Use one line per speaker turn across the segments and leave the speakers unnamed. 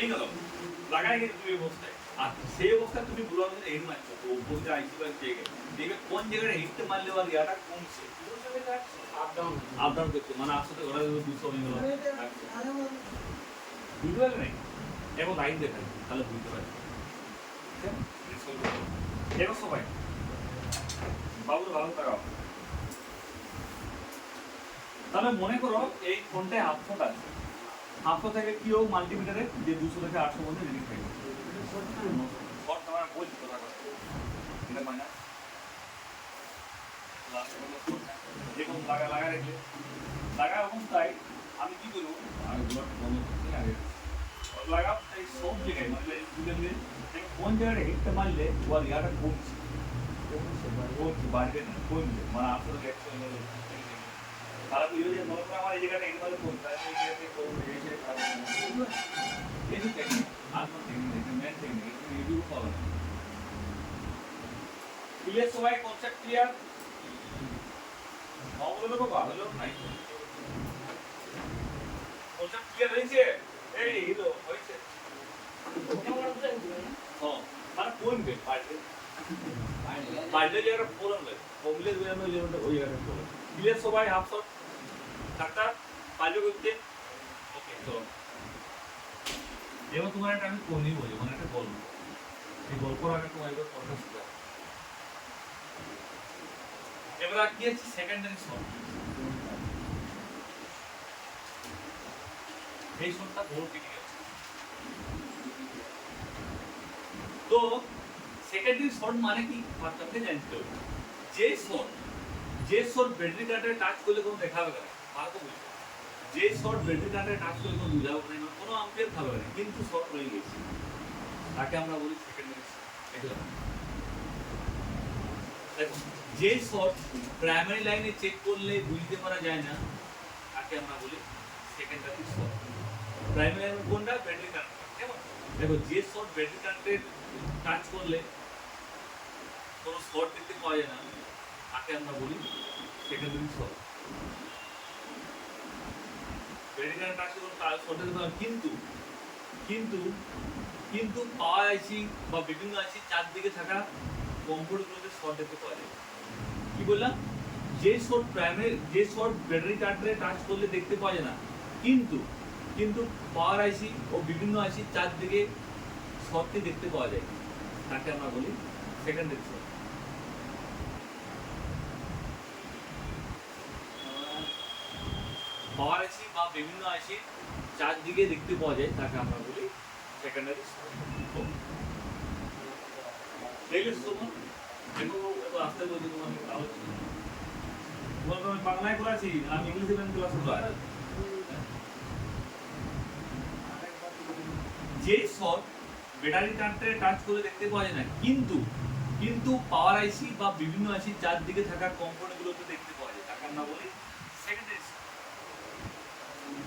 হয়ে গেল লাগাই গেছে তুমি অবস্থায় আর সেই অবস্থায় তুমি বলো যে হেড মারছো তো উপরে আইসি বা জায়গায় দেখবে কোন জায়গায় হিটটা মারলে আর ইয়াটা কমছে আপ ডাউন করছে মানে একসাথে ঘোরা 200 হয়ে গেল বুঝতে পারলে নাই এখন লাইন দেখাই তাহলে বুঝতে পারবে এবার সবাই বাবু ভালো তাকাও তাহলে মনে করো এই ফোনটায় হাফশট আছে হাফশট থেকে কি হোক মাল্টিমিটারে যে 200 থেকে 800 মধ্যে রিডিং থাকে শর্ট তোমার বলছি কথা এটা মানে যেরকম লাগা রেখে লাগা অবস্থায় আমি কি করবো আমি ব্লক বন্ধ করতে আগে লাগা এই সব জায়গায় মানে কোন জায়গায় হিটটা মারলে ওর ইয়াটা কমছে বাড়বে না কমবে মানে আসলে তারা বুঝবে যে মনে করো আমার এই জায়গাটা এইভাবে কমছে এই জায়গাতে কমবে এই জায়গায় এই যে টেকনিক আত্ম technique main technique review follow clear সবাই কনসেপ্ট ক্লিয়ার বলে দেবো হলো নাই কনসেপ্ট ক্লিয়ার হয়েছে এই হলো হয়েছে মানে কমবে বাইরে জায়গাটা ফোরন লাগে কমলে জায়গাটা ওই জায়গাটা ফোরন ক্লিয়ার সবাই হাফ শট ডাক্তার পাইলে করতে ওকে চলো এবার তোমার একটা আমি কোনি বলি মানে একটা গল্প এই গল্পর আগে তোমার এবার কথা শুনতে এবার কি আছে সেকেন্ডারি শট এই শটটা বড় ঠিক আছে তো সেকেন্ডারি শট মানে কি আপনাকে জানতে হবে যে শট ব্যাটারি কার্ডে টাচ করলে কোনো দেখাবে না ভালো বুঝবে যে শট ব্যাটারি কার্ডে টাচ করলে কোনো বুঝাবে না কোনো আম্পিয়ার খাবে না কিন্তু শট রয়ে গেছে তাকে আমরা বলি সেকেন্ডারি শট দেখলাম দেখো যে শট প্রাইমারি লাইনে চেক করলে বুঝতে পারা যায় না তাকে আমরা বলি সেকেন্ডারি শট প্রাইমারি লাইনে কোনটা ব্যাটারি কার্ড কেমন দেখো যে শট ব্যাটারি কার্ডে টাচ করলে কোনো শট দেখতে পাওয়া যায় না তাকে আমরা বলি সেকেন্ডারি শট ব্যাটারি কার্ডে টাচ করলে তার শট দেখতে পাওয়া কিন্তু পাওয়ার আইসি বা বিভিন্ন আইসি চারদিকে থাকা কম্পিউটারগুলোতে শর্ট দেখতে পাওয়া যায় কি বললাম যে শর্ট ব্যাটারি কার্ডে টাচ করলে দেখতে পাওয়া যায় না কিন্তু পাওয়ার আইসি ও বিভিন্ন আইসি চারদিকে শর্টটি দেখতে পাওয়া যায় তাকে আমরা বলি সেকেন্ডারি শর্ট পাওয়ার আইসি বা বিভিন্ন আইসি চারদিকে দেখতে পাওয়া যায় তাকে আমরা বলি সেকেন্ডারি শর্ট দেখলে আসতে বলছি তোমাকে আমি বাংলায় করেছি আমি ইংলিশে ক্লাস যে শট ব্যাটারি কার্ডে টাচ করে দেখতে পাওয়া যায় না কিন্তু পাওয়ার আইসি বা বিভিন্ন আইসি চারদিকে থাকা কম্পোনেন্টগুলোতে দেখতে পাওয়া যায় তাকে আমরা বলি সেকেন্ডারি শট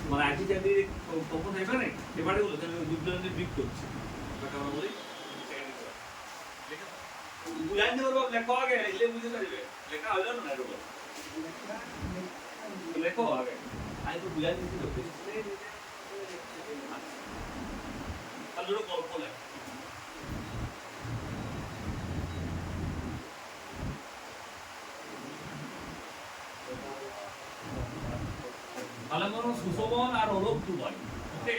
মানে আইসি চারদিকে কম্পোন থাকবে না এবারে বলো তাহলে দুধের বিক করছে তাকে আমরা বলি সেকেন্ডারি শট বুঝাইতে পারবো লেখো আগে এলে বুঝতে পারবে লেখা হলো না এরকম লেখো আগে আমি তো বুঝাই দিচ্ছি তো তাহলে গল্প লেখ তাহলে মনে সুশোভন আর অলোক দুভাই ওকে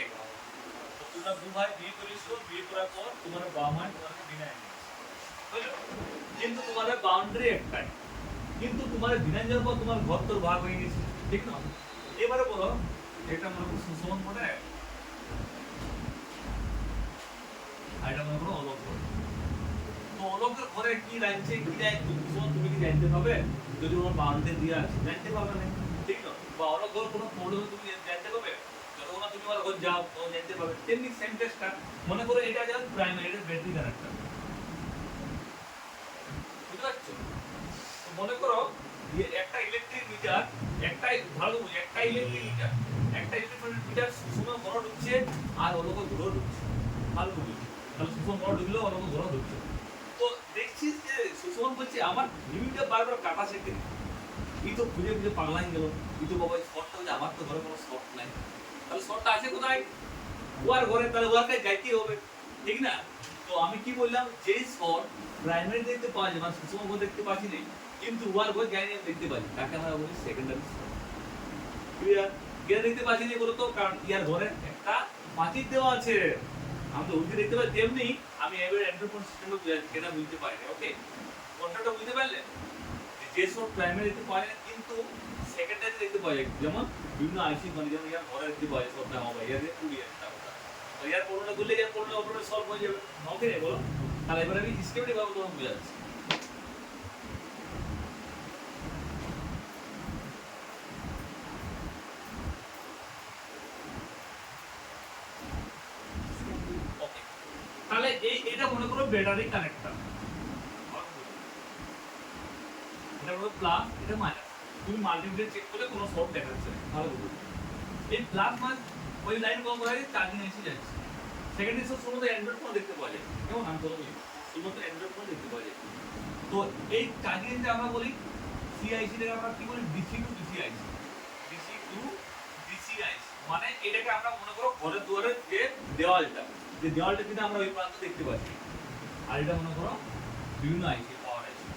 তোমরা দুভাই বিয়ে করেছিল বিয়ে করার পর তোমার বাবা মা তোমাকে বিনা কিন্তু তোমাদের বাউন্ডারি একটাই কিন্তু তোমার বিনা যাওয়ার পর তোমার ঘর তোর ভাগ হয়ে গেছে ঠিক না এবারে বলো এটা মনে করো সুশোভন পড়ে আর এটা মনে করো অলোক পড়ে তো অলোকের ঘরে কি রাখছে কি রাখছে সুশোভন তুমি কি জানতে পাবে যদি তোমার বাউন্ডারি দিয়ে আছে জানতে পারবে না ঠিক না বা অলোক ঘর কোনো পড়লে তুমি জানতে পারবে যতক্ষণ তুমি আমার ঘর যাও তখন জানতে পারবে তেমনি সেম টেস্টটা মনে করো এটা যা প্রাইমারি এটা ব্যাটারি কানেক্টর মনে করো একটা ইলেকট্রিক মিটার একটাই ভালো বুঝি একটা ইলেকট্রিক মিটার সুষম ঘর ঢুকছে আর অলোক ঘর ঢুকছে ভালো বুঝি তাহলে সুষম ঘর ঢুকলেও অলোক ঘর ঢুকছে তো দেখছিস যে সুষম বলছে আমার লিমিটটা বারবার কাটা শেখে এই তো খুঁজে খুঁজে পাগলাই গেল এই তো বাবা শর্টটা হচ্ছে আমার তো ঘরে কোনো শর্ট নাই তাহলে শর্টটা আছে কোথায় ওয়ার ঘরে তাহলে ওয়ার কাছে যাইতেই হবে, ঠিক না? তো আমি কি বললাম, যে শর্ট প্রাইমারি দেখতে পাওয়া যায় মানে সুষম দেখতে পাচ্ছি না, কিন্তু ওয়ার ঘর যাই দেখতে পাচ্ছি, তাকে আমরা বলি সেকেন্ডারি শর্ট। ক্লিয়ার? কেন দেখতে পাচ্ছি না বলতো? কারণ ইয়ার ঘরে একটা পাঁচিল দেওয়া আছে, আমি তো উল্টে দেখতে পাচ্ছি। তেমনি আমি এবার এন্ড্রোফোন সিস্টেমটা কেনা বুঝতে পারি, ওকে? কনসেপ্টটা বুঝতে পারলে? যে সব প্রাইমারি দেখতে পাওয়া যায় কিন্তু সেকেন্ডারি দেখতে পাওয়া যায়, যেমন বিভিন্ন আইসি মানে যেমন ইয়ার ঘরে দেখতে পাওয়া যায় সব না হবে ইয়ার দেখতে একটা কথা, তো ইয়ার পড়লে করলে ইয়ার পড়লে অপরে সলভ হয়ে যাবে, ওকে রে বলো? তাহলে এবার আমি স্কিমেটিক ভাবে তোমাকে বুঝাচ্ছি। ওকে, তাহলে এটা মনে করো ব্যাটারি কানেক্টর, এটা হলো প্লাস, এটা মাইনাস। তুমি মাল্টিমিটার চেক করলে কোনো শর্ট দেখা যাচ্ছে না, ভালো বুঝো। এই প্লাস মাস ওই লাইন কম করে চার্জিং এসে যাচ্ছে। সেকেন্ড ইস্যু শুধু অ্যান্ড্রয়েড ফোন দেখতে পাওয়া যায়, কেমন আমি বলবো শুধুমাত্র অ্যান্ড্রয়েড ফোন দেখতে পাওয়া যায়। তো এই চার্জিং যে আমরা বলি সিআইসি থেকে আমরা কি বলি DC to DC IC, DC to DC IC মানে এটাকে আমরা মনে করো ঘরের দুয়ারের যে দেওয়ালটা, যে দেওয়ালটা কিন্তু আমরা ওই প্রান্ত দেখতে পাচ্ছি, আর এটা মনে করো বিভিন্ন আইসি পাওয়ার আইসি।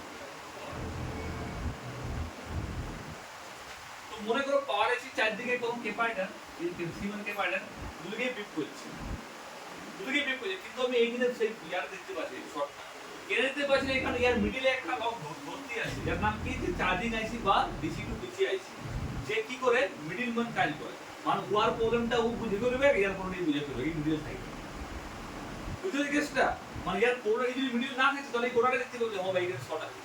তো মনে করো পাওয়ার আইসি চারদিকে কোন ক্যাপাইটার, এই সিমান ক্যাপাইটার দুদিকে বিপ করছে, দুদিকে বিপ করছে, কিন্তু আমি এইখানে সেই ইয়ার দেখতে পাচ্ছি শর্টটা কেন দেখতে পাচ্ছি না, এখানে ইয়ার মিডিলে একটা লক ভর্তি আছে যার নাম কি যে চার্জিং আইসি বা ডিসি টু ডিসি আইসি, যে কি করে মিডিলম্যান কাজ করে, মানে ওয়ার প্রবলেমটা ও বুঝে করবে, ইয়ার প্রবলেমটা বুঝে করবে, এই মিডিল সাইড বুঝতে গেছটা, মানে ইয়ার প্রবলেম যদি মিডিল না থাকে তাহলে এই কোডাটা দেখতে পাবে হবে এইখানে শর্ট আছে,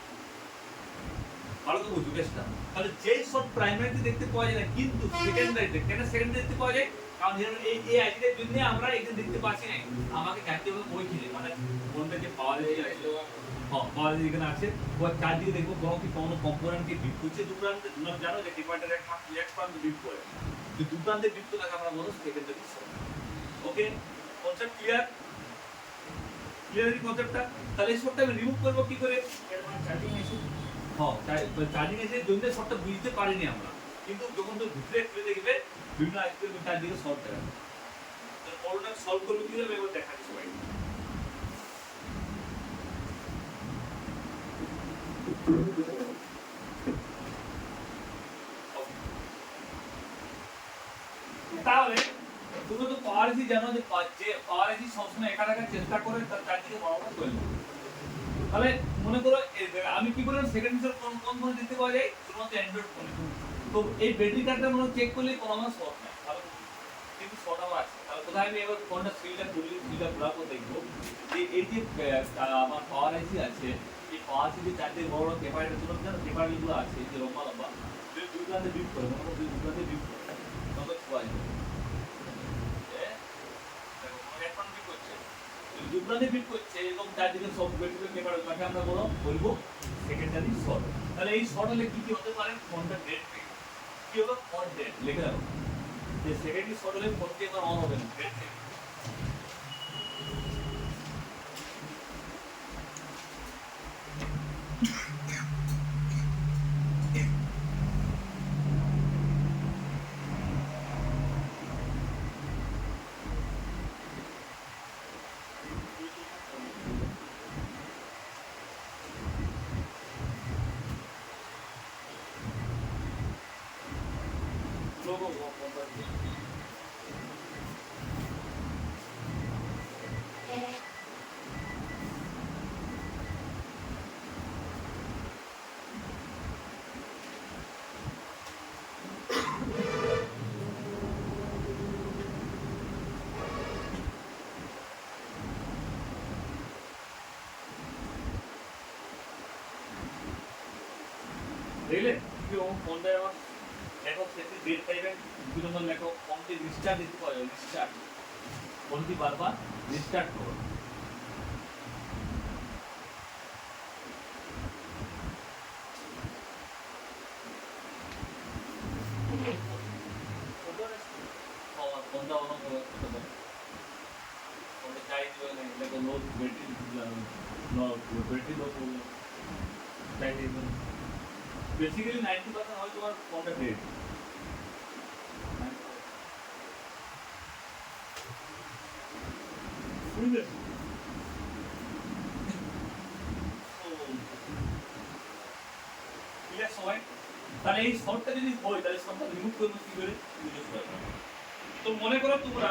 ভালো তো বুঝো কেসটা। তাহলে যেই শর্ট প্রাইমারিতে দেখতে পাওয়া যায় না কিন্তু সেকেন্ডারিতে, কেন সেকেন্ডারি দেখতে পাওয়া যায়? কারণ এই এই আইডিটার জন্য আমরা এখানে দেখতে পাচ্ছি না, আমাকে দেখতে হবে ওইখানে, মানে কোনটা যে পাওয়ার এসে আছে, হ্যাঁ পাওয়ার এখানে আছে, ওর চারদিকে দেখবো কোনো কি কোনো কম্পোনেন্টকে বিট করছে দুপ্রান্তে, তোমরা জানো যে ডিপার্টার এক প্রান্তে বিট করে, তো দুপ্রান্তে বিট করে আমরা বলবো সেকেন্ডারি শর্ট। ওকে, কনসেপ্ট ক্লিয়ার? ক্লিয়ার এই কনসেপ্টটা? তাহলে এই শর্টটা আমি রিমুভ করব কি করে? এর মানে চার্জিং ইস্যু, হ্যাঁ চার্জিং এসে জন্য শর্টটা বুঝতে পারিনি আমরা, কিন্তু যখন তো ভিতরে খুলে দেখবে বিভিন্ন আইসির চারদিকে শর্ট দেখা যাবে, তাহলে প্রবলেমটা সলভ করবে কিভাবে এবার দেখাচ্ছি সবাই। তাহলে তুমি তো পাওয়ার এসি জানো যে পাওয়ার এসি সবসময় একা রাখার চেষ্টা করে তার চারদিকে বরাবর করে নেবে। তাহলে মনে করো আমি কি বললাম সেকেন্ড ইস্যু কোন কোন ফোনে দেখতে পাওয়া যায়, শুধুমাত্র অ্যান্ড্রয়েড ফোনে। তো এই ব্যাটারি কার্ডটা মনে চেক করলে কোনো আমার শর্ট নাই, ভালো কিন্তু শর্ট আমার আছে। তাহলে কোথায় আমি এবার ফোনটা সিলটা খুললে সিলটা খোলার পর দেখবো যে এই যে আমার পাওয়ার আইসি আছে, এই পাওয়ার আইসি যে চারটে বড় বড় ক্যাপাইটার ছিল না, ক্যাপাইটারগুলো আছে যে লম্বা লম্বা, যদি দুই প্রান্তে ডিপ করে মনে করো দুই প্রান্তে ডিপ করে তবে খোলা যাবে, দুপ্রান্তে বিট করছে এবং চারদিকে সব ব্যাটারি পেপার, তাকে আমরা বলবো সেকেন্ডারি শর্ট। তাহলে এই শর্ট হলে কি কি হতে পারে? ফোনটা ডেড থেকে কি হবে, ফোন ডেড লিখে দাও, যে সেকেন্ডারি শর্ট হলে ফোনটি এবার অন হবে না, ডেড থেকে। লোগো ফোনটা দেখলে কি ফোনটা আমার দেখো সেটি ডেট পাইবেন বিভিন্ন লেখো ফোনটি রিস্টার্ট দিতে পারো, রিস্টার্ট ফোনটি বারবার রিস্টার্ট করো। ফোনটা অন করতে পারো, ফোনটা চাই দিবে না লেখো লো ব্যাটারি লো ব্যাটারি লো প্রবলেম চাই দিবে। বেসিক্যালি 90% হয় তোমার ফোনটা ডেড। বুঝলে? ক্লিয়ার সবাই? তাহলে এই শর্টটা যদি হয় তাহলে শর্টটা রিমুভ করবো কি করে? বুঝতে পারবে। তো মনে করো তোমরা